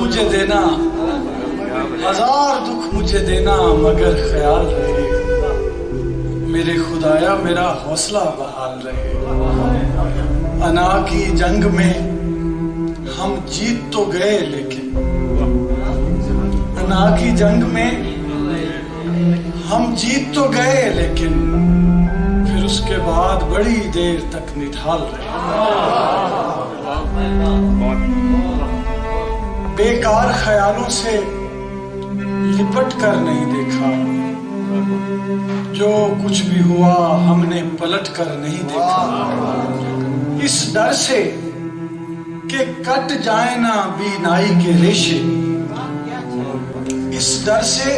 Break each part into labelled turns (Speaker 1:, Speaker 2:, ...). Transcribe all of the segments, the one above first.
Speaker 1: मुझे देना, हजार दुख मुझे देना, मगर ख्याल रहे मेरे खुदाया मेरा हौसला बहाल रहे। अना की जंग में हम जीत तो गए, लेकिन अना की जंग में हम जीत तो गए, लेकिन फिर उसके बाद बड़ी देर तक निढाल रहे। बेकार ख्यालों से लिपट कर नहीं देखा, जो कुछ भी हुआ हमने पलट कर नहीं देखा। इस डर से कि कट जाए ना बीनाई के रेशे, इस डर से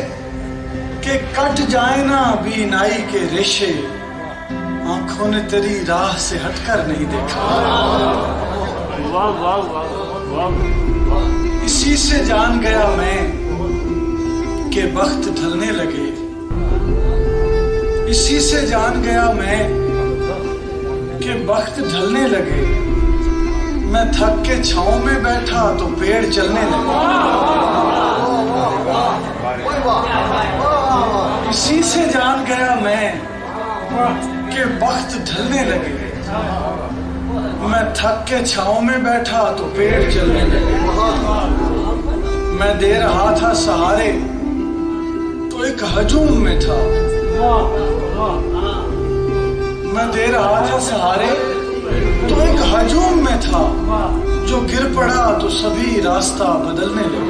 Speaker 1: कि कट जाए ना बीनाई के रेशे, आंखों ने तेरी राह से हटकर नहीं देखा। इसी से जान गया मैं कि वक्त ढलने लगे, इसी से जान गया मैं कि वक्त ढलने लगे। मैं थक के छांव में बैठा तो पेड़ चलने लगे। इसी से जान गया मैं कि वक्त ढलने लगे। मैं थक के छांव में बैठा तो पेड़ चलने लगे। मैं दे रहा था सहारे तो एक हजूम में था, मैं दे रहा था सहारे तो एक हजूम में था, जो गिर पड़ा तो सभी रास्ता बदलने लगे।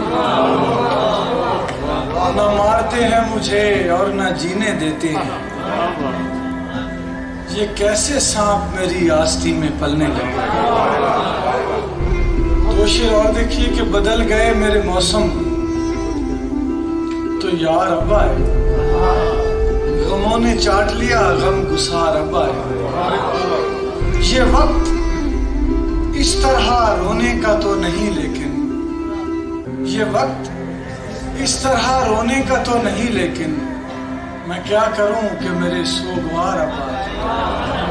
Speaker 1: न मारते हैं मुझे और न जीने देते हैं, ये कैसे सांप मेरी आस्ती में पलने लगे। दो शेर और देखिए कि बदल गए मेरे मौसम तो यार अब आए, गमों ने चाट लिया गम गुसार अब आए। ये वक्त इस तरह रोने का तो नहीं, लेकिन ये वक्त इस तरह रोने का तो नहीं, लेकिन मैं क्या करूं कि मेरे सोगवार अब आए।